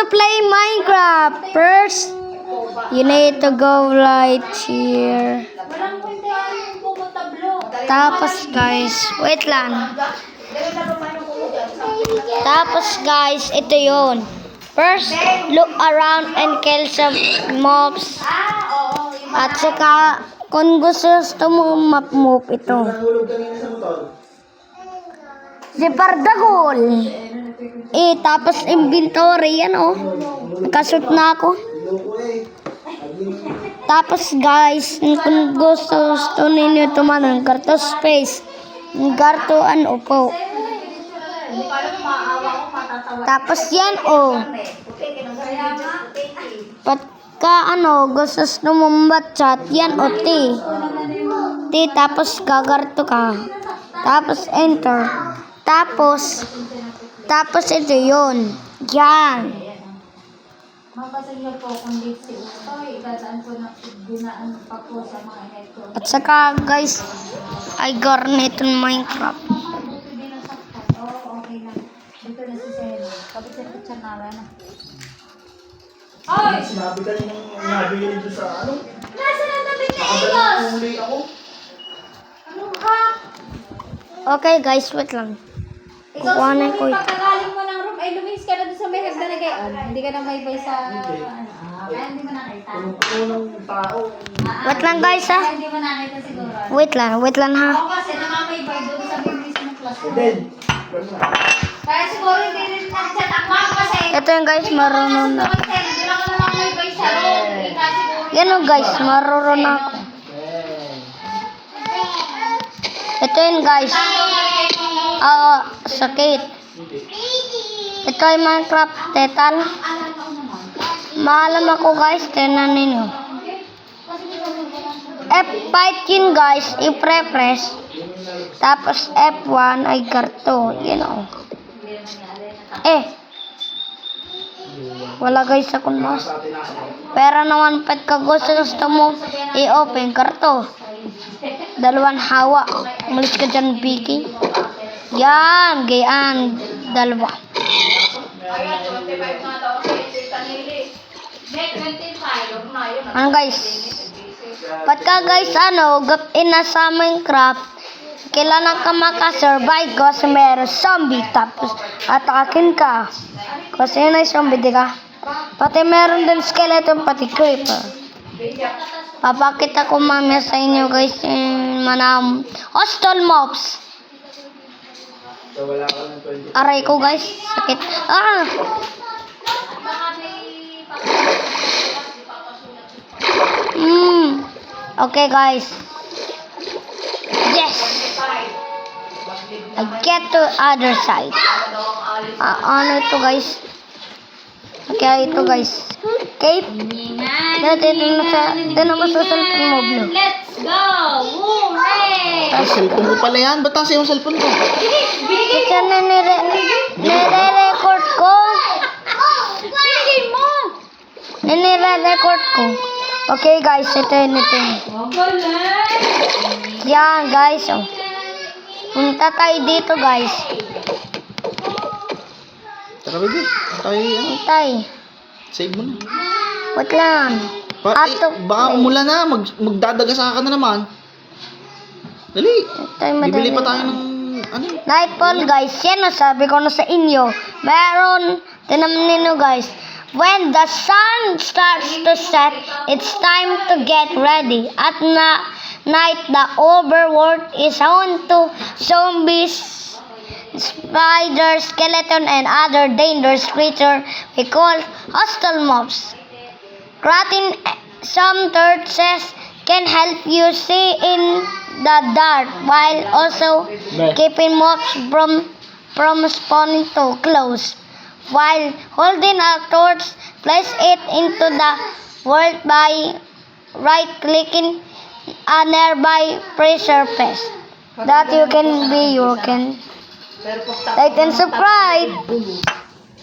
play Minecraft. First, you need to go right here. Tapos guys, wait lang. Tapos guys, ito yon. First, look around and kill some mobs. At saka, kung gusto mo map-move ito. Si Pardagol. Tapos inventory, yan oh. Nakashoot na ako. Tapos guys, kung gusto ninyo tumanong, garto space. Garto ano po. Tapos yan oh. Pagka gusto lumumbat chat, yan o T. Tapos gagarto ka. Tapos enter. Tapos ito yun. Yan. Mapasin niyo po kung dito si Utoy, dadaan ko na dinaan pa po sa mga ito. At saka guys, ay garnet on Minecraft. Buti din ang saktan. Oo, okay na. Dito na si Sena. Kapit sa picture na na. Oy! Sinabi ka yung nabili dito sa ano? Nasa na tabi ni Egos? Huli ako. Ano ka? Okay guys, wait lang. Ikaw Kukuhanin ko siguro ito. pagkagaling mo ng room, ay lumihis ka na doon sa may hagda na gayon. Hindi ka na may bay sa... Kaya hindi mo nakita. Unang tao. Wait lang guys ha. Kaya hindi mo nakita siguro. Wait lang ha. Ako kasi namamaybay doon sa bilis ng classroom. Then, Kaya siguro hindi rin nag-chat ako kasi... Ito yung guys, marunong na. Hindi lang ako namamaybay sa room. Kaya siguro... Yan o guys, marunong na ako. Ito yun guys. Sakit. Ito yung Minecraft tetal. Maalam ako guys, tinan ninyo. F5 yun guys, i-press. Tapos F1 ay karto. Yan o. Wala guys akong mouse. Pero naman pagka gusto mo i-open karto. Dalawang hawa. Umalis ka dyan, Vicky. Yan, gayaan. Dalawa. Ano guys? Pagka guys, gapin na sa Minecraft, kailangan ka makasurvive kasi meron zombie. Tapos, atakin ka. Kasi yun ay zombie, di ka? Pati meron din skeleton, pati creeper. Papakita ko mamaya sa inyo guys yung manam hostile mobs. Aray ko guys, sakit. Okay guys. Yes. I get to other side. Ano ito guys? Okay, ito guys. Okay. Dito na sa cellphone mo, Blue. Let's go! Hooray! ay, cellphone ko pala yan. Ba't nasa yung cellphone ko? Ito na nire-record ko. Binigay mo! Nire-record ko. Okay guys, ito yun. Yan guys. Oh. Punta tayo dito guys. Tara, baby. Tayo. Save mo na. Wait lang. Baka umulan na. Magdadagasa ka na naman. Dali. Bibili pa tayo ng ano. Nightfall guys. Yan o, sabi ko na sa inyo. Meron. Tinaman ninyo guys. When the sun starts to set, it's time to get ready. At night, the overworld is home to zombies, spiders, skeleton, and other dangerous creatures we call hostile mobs. Creating some torches can help you see in the dark while also keeping mobs from spawning too close. While holding a torch, place it into the world by right-clicking a nearby pressure surface that you can like and subscribe.